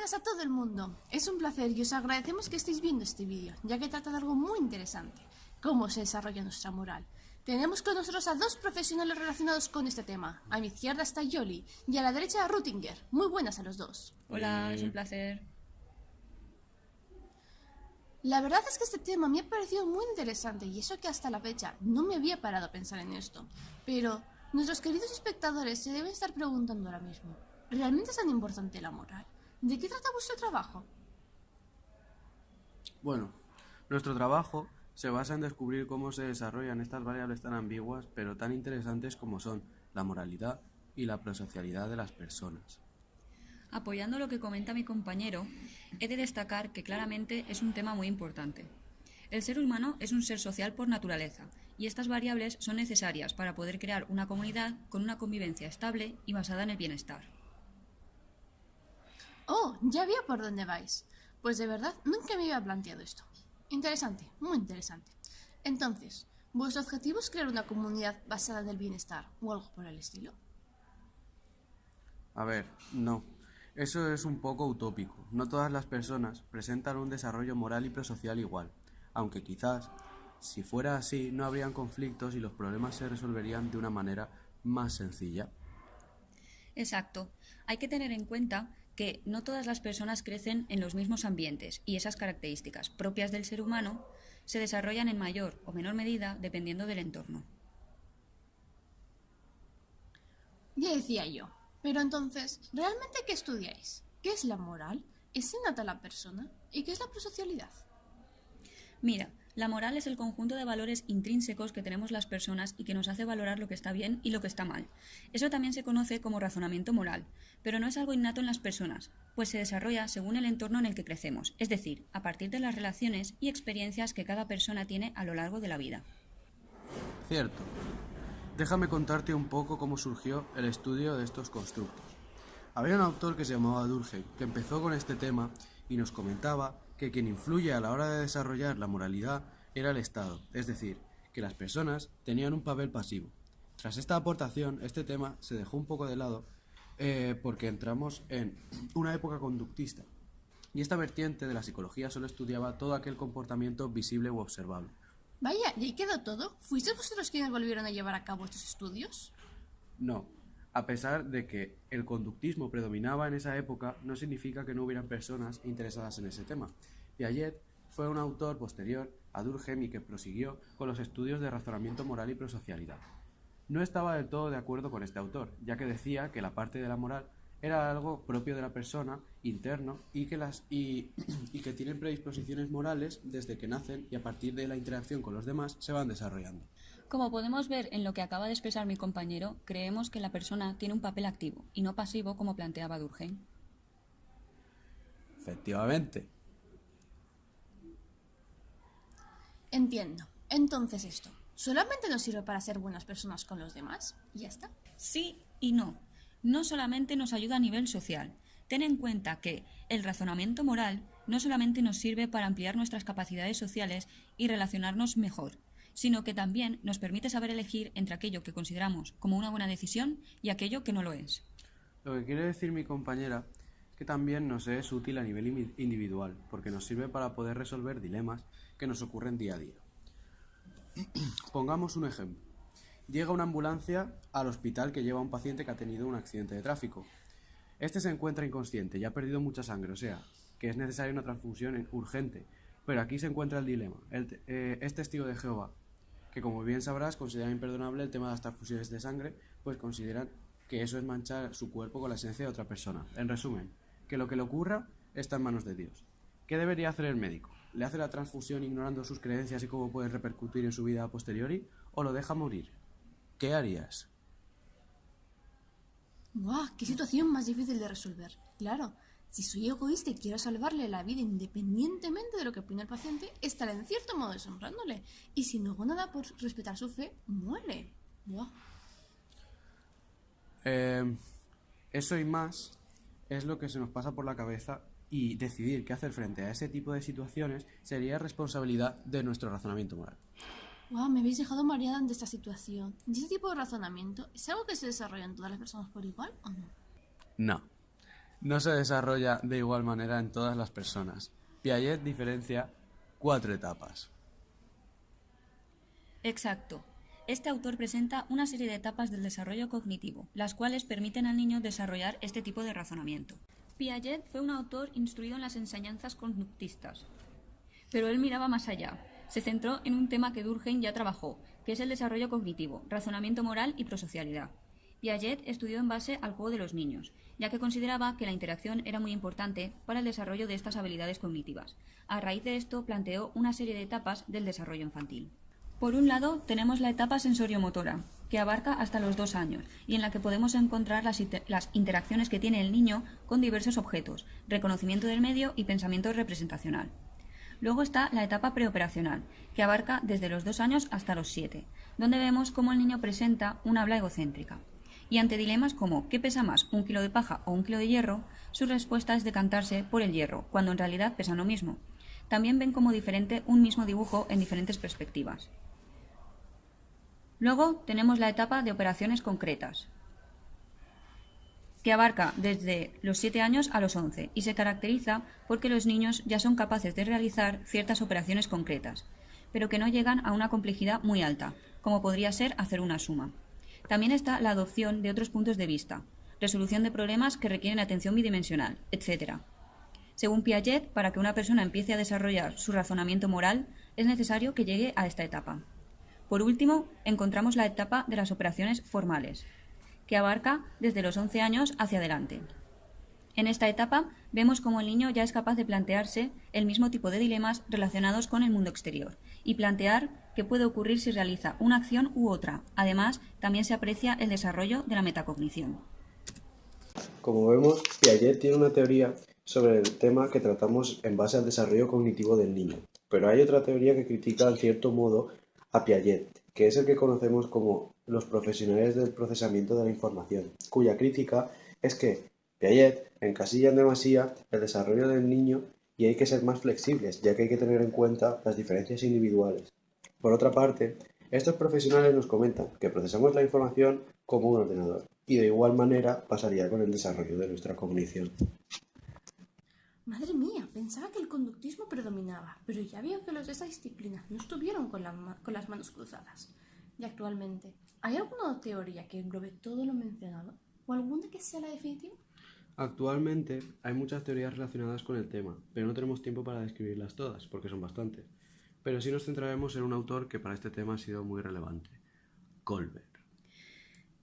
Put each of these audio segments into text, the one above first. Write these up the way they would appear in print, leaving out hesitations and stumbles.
buenas a todo el mundo. Es un placer y os agradecemos que estéis viendo este vídeo, ya que trata de algo muy interesante, cómo se desarrolla nuestra moral. Tenemos con nosotros a dos profesionales relacionados con este tema. A mi izquierda está Yoli y a la derecha a Rutinger. Muy buenas a los dos. Hola, es un placer. La verdad es que este tema me ha parecido muy interesante y eso que hasta la fecha no me había parado a pensar en esto. Pero nuestros queridos espectadores se deben estar preguntando ahora mismo, ¿realmente es tan importante la moral? ¿De qué trata vuestro trabajo? Bueno, nuestro trabajo se basa en descubrir cómo se desarrollan estas variables tan ambiguas pero tan interesantes como son la moralidad y la prosocialidad de las personas. Apoyando lo que comenta mi compañero, he de destacar que claramente es un tema muy importante. El ser humano es un ser social por naturaleza, y estas variables son necesarias para poder crear una comunidad con una convivencia estable y basada en el bienestar. Oh, ya veo por dónde vais. Pues de verdad, nunca me había planteado esto. Interesante, muy interesante. Entonces, ¿vuestro objetivo es crear una comunidad basada en el bienestar o algo por el estilo? A ver, no. Eso es un poco utópico. No todas las personas presentan un desarrollo moral y prosocial igual, aunque quizás, si fuera así, no habrían conflictos y los problemas se resolverían de una manera más sencilla. Exacto. Hay que tener en cuenta que no todas las personas crecen en los mismos ambientes y esas características propias del ser humano se desarrollan en mayor o menor medida dependiendo del entorno. Ya decía yo. Pero entonces, ¿realmente qué estudiáis? ¿Qué es la moral? ¿Es innata a la persona? ¿Y qué es la prosocialidad? Mira, la moral es el conjunto de valores intrínsecos que tenemos las personas y que nos hace valorar lo que está bien y lo que está mal. Eso también se conoce como razonamiento moral, pero no es algo innato en las personas, pues se desarrolla según el entorno en el que crecemos, es decir, a partir de las relaciones y experiencias que cada persona tiene a lo largo de la vida. Cierto. Déjame contarte un poco cómo surgió el estudio de estos constructos. Había un autor que se llamaba Durkheim, que empezó con este tema y nos comentaba que quien influye a la hora de desarrollar la moralidad era el Estado, es decir, que las personas tenían un papel pasivo. Tras esta aportación, este tema se dejó un poco de lado porque entramos en una época conductista, y esta vertiente de la psicología solo estudiaba todo aquel comportamiento visible u observable. Vaya, ¿y ahí quedó todo? ¿Fuisteis vosotros quienes volvieron a llevar a cabo estos estudios? No, a pesar de que el conductismo predominaba en esa época, no significa que no hubieran personas interesadas en ese tema. Piaget fue un autor posterior a Durkheim y que prosiguió con los estudios de razonamiento moral y prosocialidad. No estaba del todo de acuerdo con este autor, ya que decía que la parte de la moral era algo propio de la persona, interno, y que tienen predisposiciones morales desde que nacen y a partir de la interacción con los demás se van desarrollando. Como podemos ver en lo que acaba de expresar mi compañero, creemos que la persona tiene un papel activo y no pasivo como planteaba Durkheim. Efectivamente. Entiendo. Entonces esto, ¿solamente nos sirve para ser buenas personas con los demás? ¿Y ya está? Sí y no. No solamente nos ayuda a nivel social. Ten en cuenta que el razonamiento moral no solamente nos sirve para ampliar nuestras capacidades sociales y relacionarnos mejor, sino que también nos permite saber elegir entre aquello que consideramos como una buena decisión y aquello que no lo es. Lo que quiere decir mi compañera es que también nos es útil a nivel individual, porque nos sirve para poder resolver dilemas que nos ocurren día a día. Pongamos un ejemplo. Llega una ambulancia al hospital que lleva a un paciente que ha tenido un accidente de tráfico. Este se encuentra inconsciente y ha perdido mucha sangre, o sea, que es necesaria una transfusión urgente. Pero aquí se encuentra el dilema. Es testigo de Jehová, que como bien sabrás considera imperdonable el tema de las transfusiones de sangre, pues consideran que eso es manchar su cuerpo con la esencia de otra persona. En resumen, que lo que le ocurra está en manos de Dios. ¿Qué debería hacer el médico? ¿Le hace la transfusión ignorando sus creencias y cómo puede repercutir en su vida a posteriori? ¿O lo deja morir? ¿Qué harías? ¡Guau! ¡Qué situación más difícil de resolver! Claro, si soy egoísta y quiero salvarle la vida independientemente de lo que opine el paciente, estaré en cierto modo deshonrándole. Y si no hago nada por respetar su fe, muere. ¡Guau! Eso y más es lo que se nos pasa por la cabeza, y decidir qué hacer frente a ese tipo de situaciones sería responsabilidad de nuestro razonamiento moral. ¡Guau! Me habéis dejado mareada ante esta situación. ¿Y ese tipo de razonamiento es algo que se desarrolla en todas las personas por igual o no? No. no se desarrolla de igual manera en todas las personas. Piaget diferencia 4 etapas. Exacto. Este autor presenta una serie de etapas del desarrollo cognitivo, las cuales permiten al niño desarrollar este tipo de razonamiento. Piaget fue un autor instruido en las enseñanzas conductistas, pero él miraba más allá. Se centró en un tema que Durkheim ya trabajó, que es el desarrollo cognitivo, razonamiento moral y prosocialidad. Piaget estudió en base al juego de los niños, ya que consideraba que la interacción era muy importante para el desarrollo de estas habilidades cognitivas. A raíz de esto planteó una serie de etapas del desarrollo infantil. Por un lado, tenemos la etapa sensoriomotora, que abarca hasta los 2 años y en la que podemos encontrar las interacciones que tiene el niño con diversos objetos, reconocimiento del medio y pensamiento representacional. Luego está la etapa preoperacional, que abarca desde los 2 años hasta los 7, donde vemos cómo el niño presenta un habla egocéntrica. Y ante dilemas como ¿qué pesa más, 1 kilo de paja o 1 kilo de hierro?, su respuesta es decantarse por el hierro, cuando en realidad pesan lo mismo. También ven como diferente un mismo dibujo en diferentes perspectivas. Luego tenemos la etapa de operaciones concretas, que abarca desde los 7 años a los 11 y se caracteriza porque los niños ya son capaces de realizar ciertas operaciones concretas, pero que no llegan a una complejidad muy alta, como podría ser hacer una suma. También está la adopción de otros puntos de vista, resolución de problemas que requieren atención bidimensional, etc. Según Piaget, para que una persona empiece a desarrollar su razonamiento moral, es necesario que llegue a esta etapa. Por último, encontramos la etapa de las operaciones formales, que abarca desde los 11 años hacia adelante. En esta etapa vemos cómo el niño ya es capaz de plantearse el mismo tipo de dilemas relacionados con el mundo exterior y plantear qué puede ocurrir si realiza una acción u otra. Además, también se aprecia el desarrollo de la metacognición. Como vemos, Piaget tiene una teoría sobre el tema que tratamos en base al desarrollo cognitivo del niño, pero hay otra teoría que critica en cierto modo a Piaget, que es el que conocemos como los profesionales del procesamiento de la información, cuya crítica es que Piaget encasilla en demasía el desarrollo del niño y hay que ser más flexibles, ya que hay que tener en cuenta las diferencias individuales. Por otra parte, estos profesionales nos comentan que procesamos la información como un ordenador, y de igual manera pasaría con el desarrollo de nuestra cognición. Madre mía, pensaba que el conductismo predominaba, pero ya veo que los de esta disciplina no estuvieron con las manos cruzadas. Y actualmente, ¿hay alguna teoría que englobe todo lo mencionado? ¿O alguna que sea la definitiva? Actualmente hay muchas teorías relacionadas con el tema, pero no tenemos tiempo para describirlas todas, porque son bastantes. Pero sí nos centraremos en un autor que para este tema ha sido muy relevante, Colbert.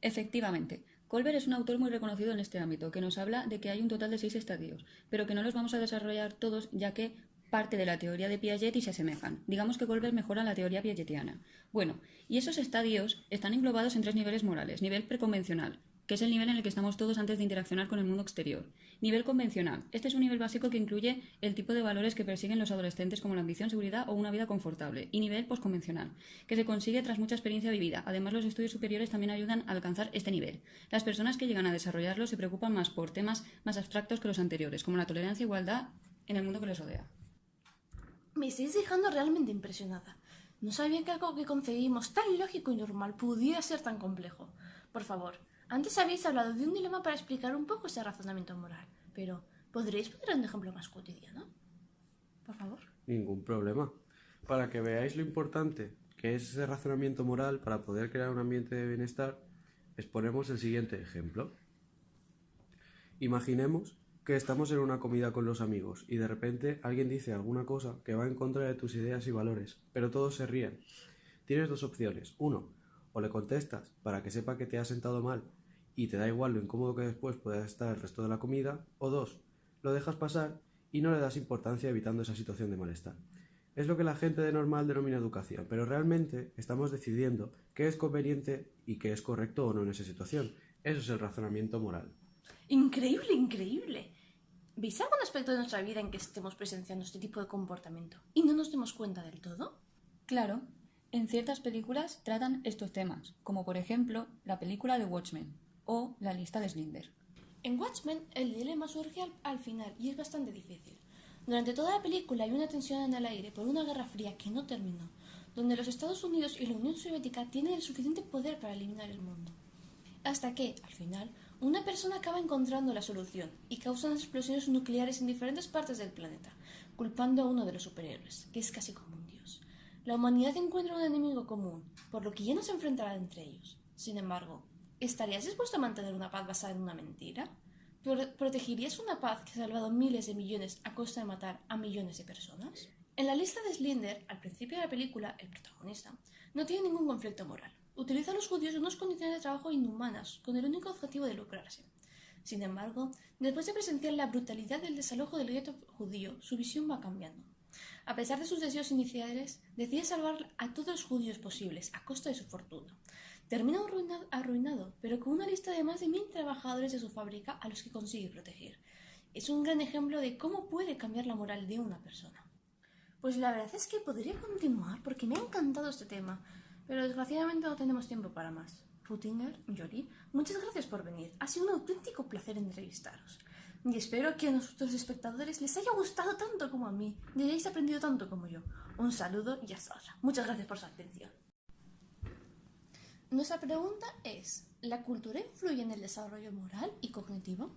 Efectivamente, Colbert es un autor muy reconocido en este ámbito, que nos habla de que hay un total de 6 estadios, pero que no los vamos a desarrollar todos, ya que parte de la teoría de Piaget y se asemejan. Digamos que Colbert mejora la teoría piagetiana. Bueno, y esos estadios están englobados en 3 niveles morales. Nivel preconvencional, que es el nivel en el que estamos todos antes de interaccionar con el mundo exterior. Nivel convencional. Este es un nivel básico que incluye el tipo de valores que persiguen los adolescentes como la ambición, seguridad o una vida confortable. Y nivel posconvencional, que se consigue tras mucha experiencia vivida. Además, los estudios superiores también ayudan a alcanzar este nivel. Las personas que llegan a desarrollarlo se preocupan más por temas más abstractos que los anteriores, como la tolerancia e igualdad en el mundo que les rodea. Me estáis dejando realmente impresionada. No sabía que algo que concebimos tan lógico y normal pudiera ser tan complejo. Por favor, antes habéis hablado de un dilema para explicar un poco ese razonamiento moral, pero ¿podréis poner un ejemplo más cotidiano? Por favor. Ningún problema. Para que veáis lo importante que es ese razonamiento moral para poder crear un ambiente de bienestar, exponemos el siguiente ejemplo. Imaginemos que estamos en una comida con los amigos y de repente alguien dice alguna cosa que va en contra de tus ideas y valores, pero todos se ríen. Tienes 2 opciones. 1, o le contestas para que sepa que te has sentado mal y te da igual lo incómodo que después pueda estar el resto de la comida, o 2, lo dejas pasar y no le das importancia evitando esa situación de malestar. Es lo que la gente de normal denomina educación, pero realmente estamos decidiendo qué es conveniente y qué es correcto o no en esa situación. Eso es el razonamiento moral. Increíble, increíble. ¿Veis algún aspecto de nuestra vida en que estemos presenciando este tipo de comportamiento y no nos demos cuenta del todo? Claro, en ciertas películas tratan estos temas, como por ejemplo la película de Watchmen o La lista de Schindler. En Watchmen, el dilema surge al final y es bastante difícil. Durante toda la película hay una tensión en el aire por una guerra fría que no terminó, donde los Estados Unidos y la Unión Soviética tienen el suficiente poder para eliminar el mundo. Hasta que, al final, una persona acaba encontrando la solución y causa unas explosiones nucleares en diferentes partes del planeta, culpando a uno de los superhéroes, que es casi como un dios. La humanidad encuentra un enemigo común, por lo que ya no se enfrentará entre ellos. Sin embargo, ¿estarías dispuesto a mantener una paz basada en una mentira? ¿Protegerías una paz que ha salvado miles de millones a costa de matar a millones de personas? En la lista de Slender, al principio de la película, el protagonista no tiene ningún conflicto moral. Utiliza a los judíos en unas condiciones de trabajo inhumanas, con el único objetivo de lucrarse. Sin embargo, después de presenciar la brutalidad del desalojo del gueto judío, su visión va cambiando. A pesar de sus deseos iniciales, decide salvar a todos los judíos posibles, a costa de su fortuna. Termina arruinado, pero con una lista de más de 1000 trabajadores de su fábrica a los que consigue proteger. Es un gran ejemplo de cómo puede cambiar la moral de una persona. Pues la verdad es que podría continuar porque me ha encantado este tema, pero desgraciadamente no tenemos tiempo para más. Rutinger, Jory, muchas gracias por venir. Ha sido un auténtico placer entrevistaros. Y espero que a nuestros espectadores les haya gustado tanto como a mí y hayáis aprendido tanto como yo. Un saludo y hasta otra. Muchas gracias por su atención. Nuestra pregunta es, ¿la cultura influye en el desarrollo moral y cognitivo?